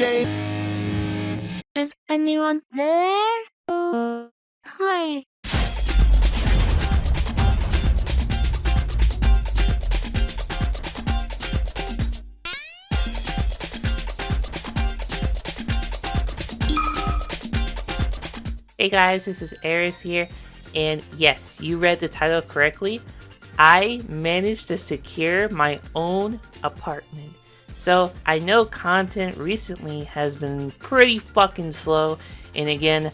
game. Is anyone there? Hi. Hey guys, this is Eris here, and yes, you read the title correctly. I managed to secure my own apartment. So I know content recently has been pretty fucking slow, and again,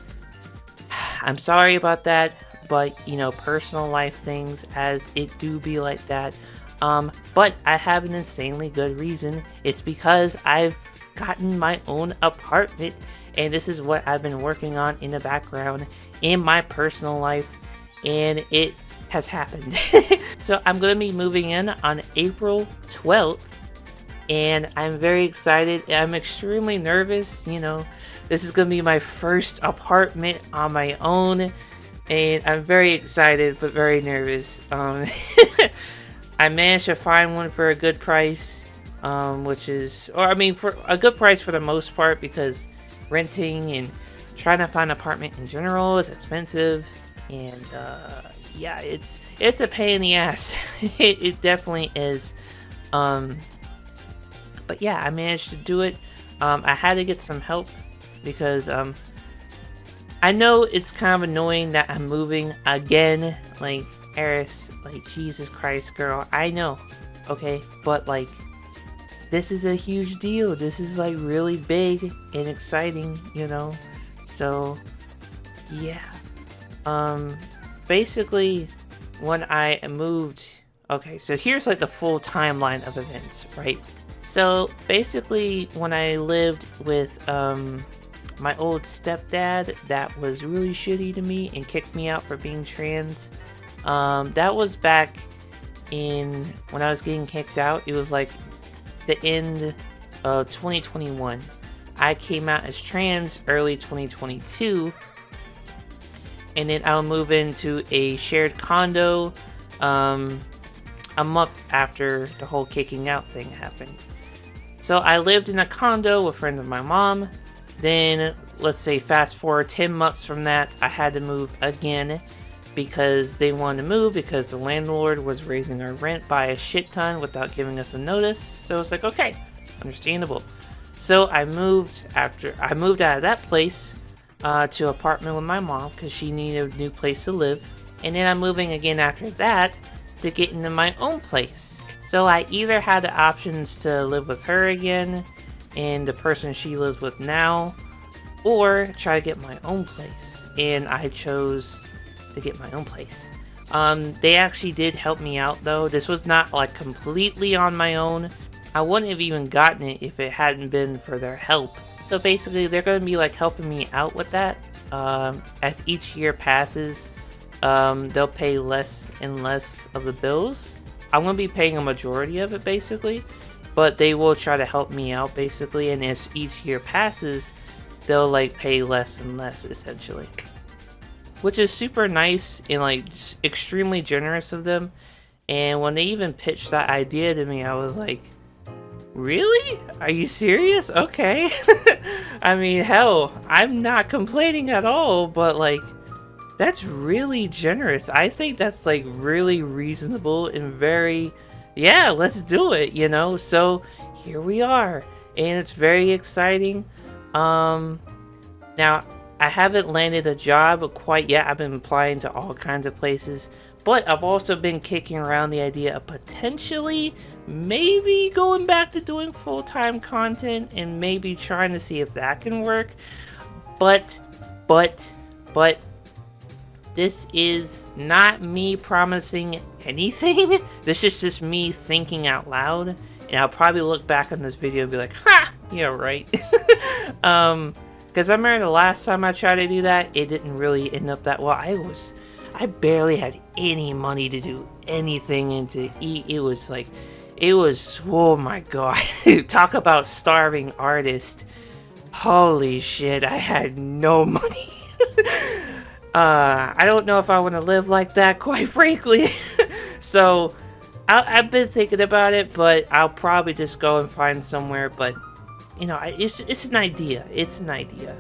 I'm sorry about that, but you know, personal life things as it do be like that. But I have an insanely good reason. It's because I've gotten my own apartment, and this is what I've been working on in the background in my personal life, and it has happened. So I'm going to be moving in on April 12th, and I'm very excited. I'm extremely nervous. You know, this is going to be my first apartment on my own, and I'm very excited but very nervous. I managed to find one for a good price, which is, or I mean, for a good price for the most part, because renting and trying to find an apartment in general is expensive, and yeah, it's a pain in the ass. It definitely is. But yeah, I managed to do it. I had to get some help because I know it's kind of annoying that I'm moving again. Like, Eris, like, Jesus Christ, girl, I know, okay, but like, this is a huge deal. This is like really big and exciting, you know. So yeah, basically when I moved, okay, so here's like the full timeline of events, right? So basically when I lived with my old stepdad that was really shitty to me and kicked me out for being trans, that was back in when I was getting kicked out. It was like the end of 2021. I came out as trans early 2022, and then I'll move into a shared condo a month after the whole kicking out thing happened. So I lived in a condo with friends of my mom. Then let's say fast forward 10 months from that, I had to move again because they wanted to move because the landlord was raising our rent by a shit ton without giving us a notice. So it's like, okay, understandable. So I moved out of that place to an apartment with my mom because she needed a new place to live. And then I'm moving again after that to get into my own place. So I either had the options to live with her again and the person she lives with now, or try to get my own place. And I chose to get my own place. They actually did help me out though. This was not like completely on my own. I wouldn't have even gotten it if it hadn't been for their help. So basically they're going to be like helping me out with that. As each year passes, they'll pay less and less of the bills. I'm going to be paying a majority of it basically, but they will try to help me out basically, and as each year passes, they'll like pay less and less essentially. Which is super nice and like extremely generous of them. And when they even pitched that idea to me, I was like, really? Are you serious? Okay. I mean, hell, I'm not complaining at all, but like, that's really generous. I think that's like really reasonable and very, yeah, let's do it, you know? So here we are, and it's very exciting. Now, I haven't landed a job quite yet. I've been applying to all kinds of places, but I've also been kicking around the idea of potentially maybe going back to doing full-time content and maybe trying to see if that can work. But this is not me promising anything. This is just me thinking out loud, and I'll probably look back on this video and be like, ha, yeah, right. Because I remember the last time I tried to do that, it didn't really end up that well. I barely had any money to do anything and to eat. It was, oh my god. Talk about starving artist. Holy shit, I had no money. I don't know if I want to live like that, quite frankly. So, I've been thinking about it, but I'll probably just go and find somewhere. But you know, it's an idea. It's an idea.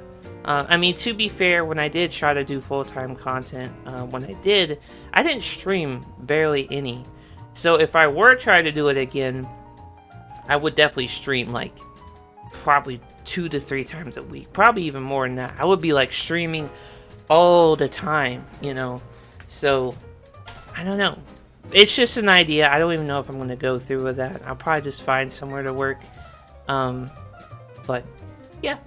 I mean, to be fair, when I did try to do full-time content, when I didn't stream barely any. So if I were trying to do it again, I would definitely stream like probably 2 to 3 times a week, probably even more than that. I would be like streaming all the time, you know. So I don't know. It's just an idea. I don't even know if I'm going to go through with that. I'll probably just find somewhere to work. But yeah,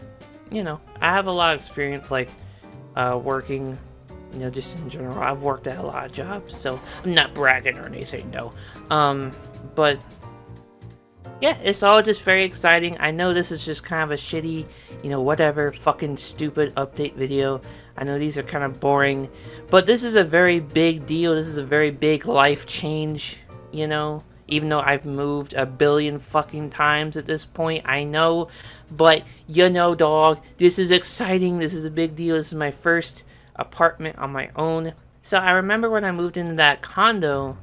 you know, I have a lot of experience like working, you know, just in general. I've worked at a lot of jobs, so I'm not bragging or anything, no. But yeah, it's all just very exciting. I know this is just kind of a shitty, you know, whatever, fucking stupid update video. I know these are kind of boring, but this is a very big deal. This is a very big life change, you know, even though I've moved a billion fucking times at this point, I know, but you know, dog, this is exciting. This is a big deal. This is my first apartment on my own. So I remember when I moved into that condo,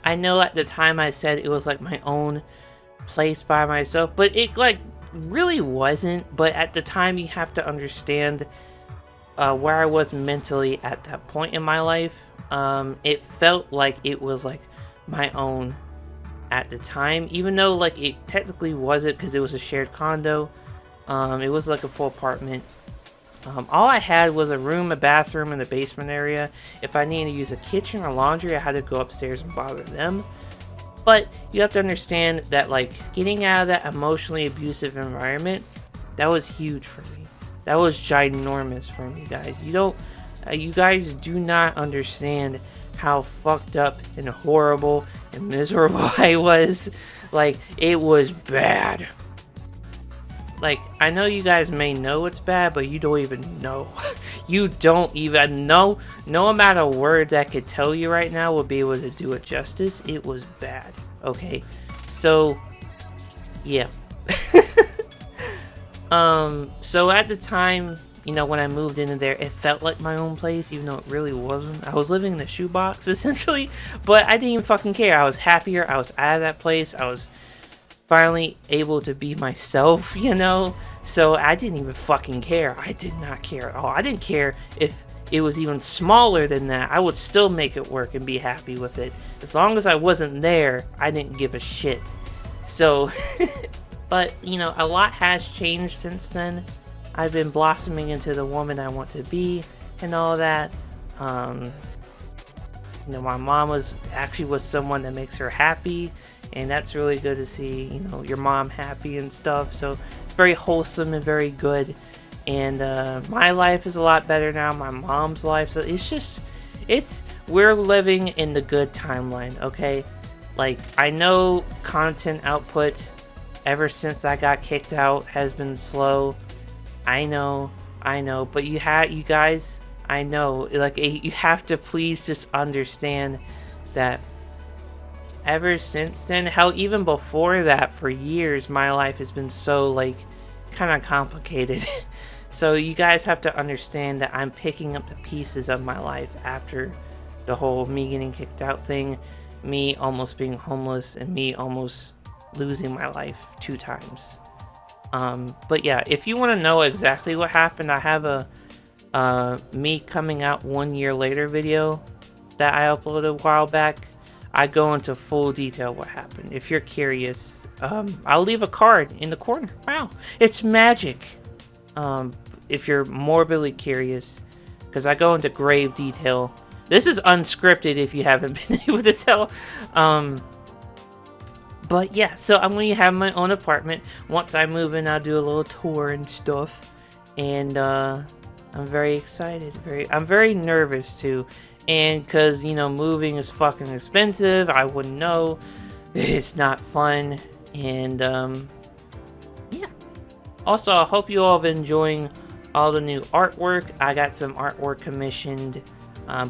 I know at the time I said it was like my own place by myself, but it like really wasn't. But at the time, you have to understand where I was mentally at that point in my life. It felt like it was like my own at the time, even though like it technically wasn't, because it was a shared condo. It was like a full apartment. All I had was a room, a bathroom, and the basement area. If I needed to use a kitchen or laundry, I had to go upstairs and bother them. But you have to understand that, like, getting out of that emotionally abusive environment, that was huge for me. That was ginormous for me, guys. You guys do not understand how fucked up and horrible and miserable I was. Like, it was bad. Like, I know you guys may know it's bad, but you don't even know. You don't even know. No amount of words I could tell you right now will be able to do it justice. It was bad, okay? So, yeah. So at the time, you know, when I moved into there, it felt like my own place, even though it really wasn't. I was living in a shoebox, essentially, but I didn't even fucking care. I was happier. I was out of that place. I was finally able to be myself, you know, so I didn't even fucking care. I did not care at all. I didn't care if it was even smaller than that. I would still make it work and be happy with it. As long as I wasn't there, I didn't give a shit. So, but, you know, a lot has changed since then. I've been blossoming into the woman I want to be and all that. You know, my mom was someone that makes her happy. And that's really good to see, you know, your mom happy and stuff. So it's very wholesome and very good. And my life is a lot better now. My mom's life. So we're living in the good timeline, okay? Like, I know content output ever since I got kicked out has been slow. I know. But you guys, I know. Like, you have to please just understand that ever since then, hell, even before that, for years, my life has been so, like, kind of complicated. So you guys have to understand that I'm picking up the pieces of my life after the whole me getting kicked out thing, me almost being homeless, and me almost losing my life 2 times. But yeah, if you want to know exactly what happened, I have a me coming out 1 year later video that I uploaded a while back. I go into full detail what happened. If you're curious, I'll leave a card in the corner. Wow, it's magic. If you're morbidly curious, because I go into grave detail. This is unscripted if you haven't been able to tell. But yeah, so I'm going to have my own apartment. Once I move in, I'll do a little tour and stuff. And I'm very excited. I'm very nervous too. And because, you know, moving is fucking expensive, I wouldn't know. It's not fun. And, yeah. Also, I hope you all have been enjoying all the new artwork. I got some artwork commissioned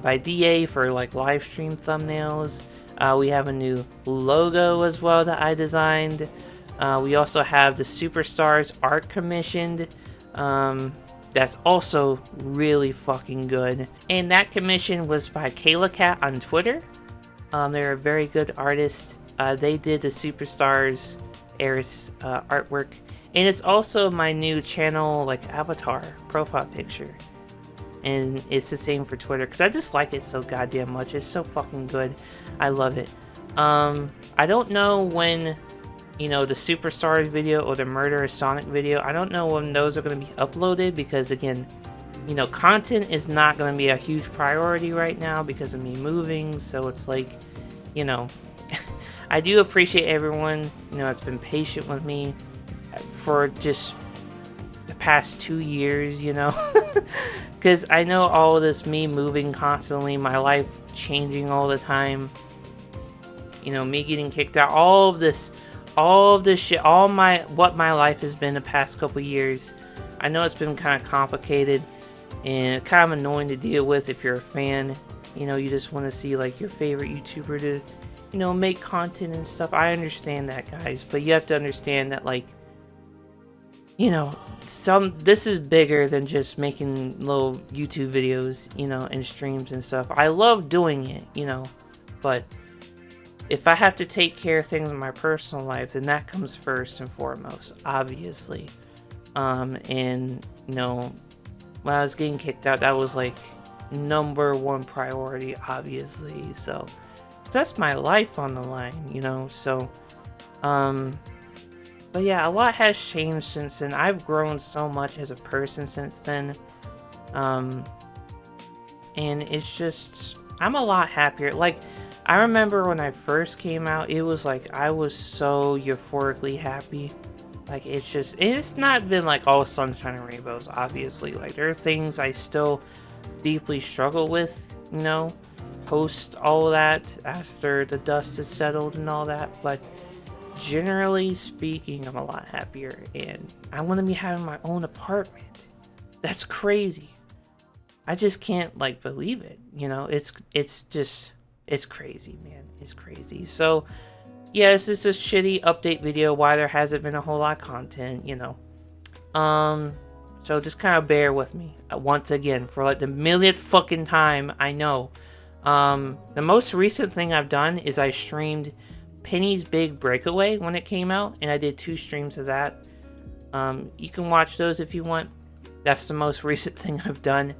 by DA for, like, live stream thumbnails. We have a new logo as well that I designed. We also have the Superstars art commissioned. That's also really fucking good. And that commission was by Kayla Cat on Twitter. They're a very good artist. They did the Superstars Eris artwork. And it's also my new channel, like, avatar profile picture. And it's the same for Twitter, because I just like it so goddamn much. It's so fucking good. I love it. I don't know when, you know, the Superstars video or the Murder of Sonic video, I don't know when those are going to be uploaded, because again, you know, content is not going to be a huge priority right now because of me moving. So it's like, you know, I do appreciate everyone, you know, that's been patient with me for just the past 2 years, you know. Because I know all of this, me moving constantly, my life changing all the time, you know, me getting kicked out, all of this shit, what my life has been the past couple years. I know it's been kind of complicated and kind of annoying to deal with if you're a fan. You know, you just want to see like your favorite YouTuber to, you know, make content and stuff. I understand that, guys, but you have to understand that, like, you know, this is bigger than just making little YouTube videos, you know, and streams and stuff. I love doing it, you know, but if I have to take care of things in my personal life, then that comes first and foremost, obviously. And, you know, when I was getting kicked out, that was like #1 priority, obviously. So that's my life on the line, you know. So, but yeah, a lot has changed since then. I've grown so much as a person since then. And it's just, I'm a lot happier. Like, I remember when I first came out, it was like, I was so euphorically happy. Like, it's just, it's not been like all sunshine and rainbows, obviously. Like, there are things I still deeply struggle with, you know, post all that, after the dust has settled and all that. But generally speaking, I'm a lot happier, and I'm gonna be having my own apartment. That's crazy. I just can't, like, believe it, you know. It's crazy, man. It's crazy. So yeah, this is a shitty update video, why there hasn't been a whole lot of content, you know. So just kind of bear with me once again for like the millionth fucking time. I know. The most recent thing I've done is I streamed Penny's Big Breakaway when it came out, and I did 2 streams of that. You can watch those if you want. That's the most recent thing I've done.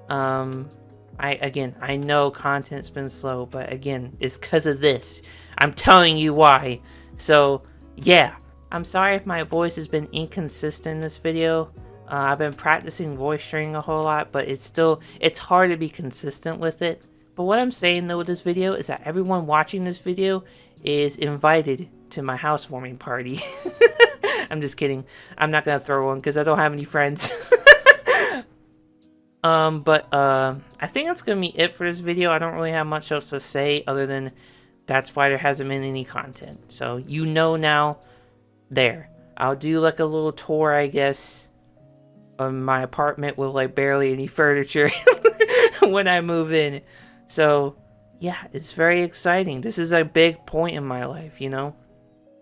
I know content's been slow, but again, it's because of this. I'm telling you why. So yeah, I'm sorry if my voice has been inconsistent in this video. I've been practicing voice training a whole lot, but it's hard to be consistent with it. But what I'm saying though with this video is that everyone watching this video is invited to my housewarming party. I'm just kidding. I'm not gonna throw one because I don't have any friends. I think that's gonna be it for this video. I don't really have much else to say other than that's why there hasn't been any content. So you know now. There. I'll do like a little tour, I guess, of my apartment with like barely any furniture when I move in. So yeah, it's very exciting. This is a big point in my life, you know.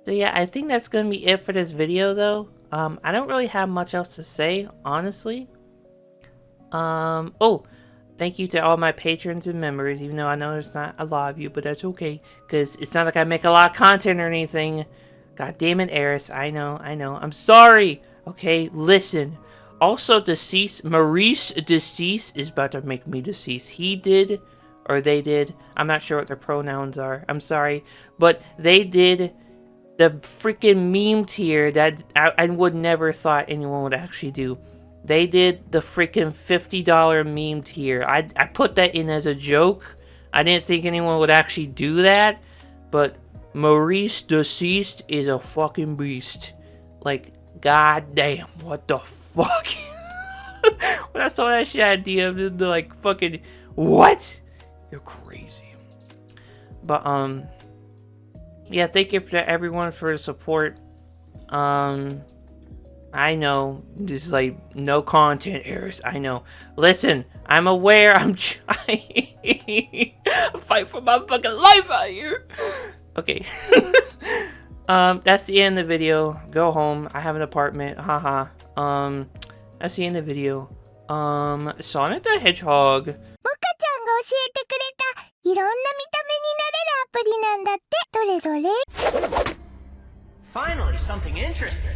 So yeah, I think that's gonna be it for this video though. I don't really have much else to say, honestly. Oh, thank you to all my patrons and members, even though I know there's not a lot of you, but that's okay, because it's not like I make a lot of content or anything. God damn it, Eris. I know. I'm sorry. Okay, listen. Also, Maurice Deceased is about to make me deceased. He did, or they did. I'm not sure what their pronouns are. I'm sorry. But they did the freaking meme tier that I would never thought anyone would actually do. They did the freaking $50 meme tier. I put that in as a joke. I didn't think anyone would actually do that. But Maurice Deceased is a fucking beast. Like, goddamn, what the fuck? When I saw that shit, I DM'd like, fucking, what? You're crazy. But, yeah, thank you to everyone for the support. I know, just like, no content, Eris, I know. Listen, I'm aware, I'm trying. I fight for my fucking life out here. Okay. That's the end of the video. Go home. I have an apartment. Haha. That's the end of the video. Sonic the Hedgehog. モカちゃんが教えてくれたいろんな見た目になれるアプリなんだって。どれどれ Finally, something interesting.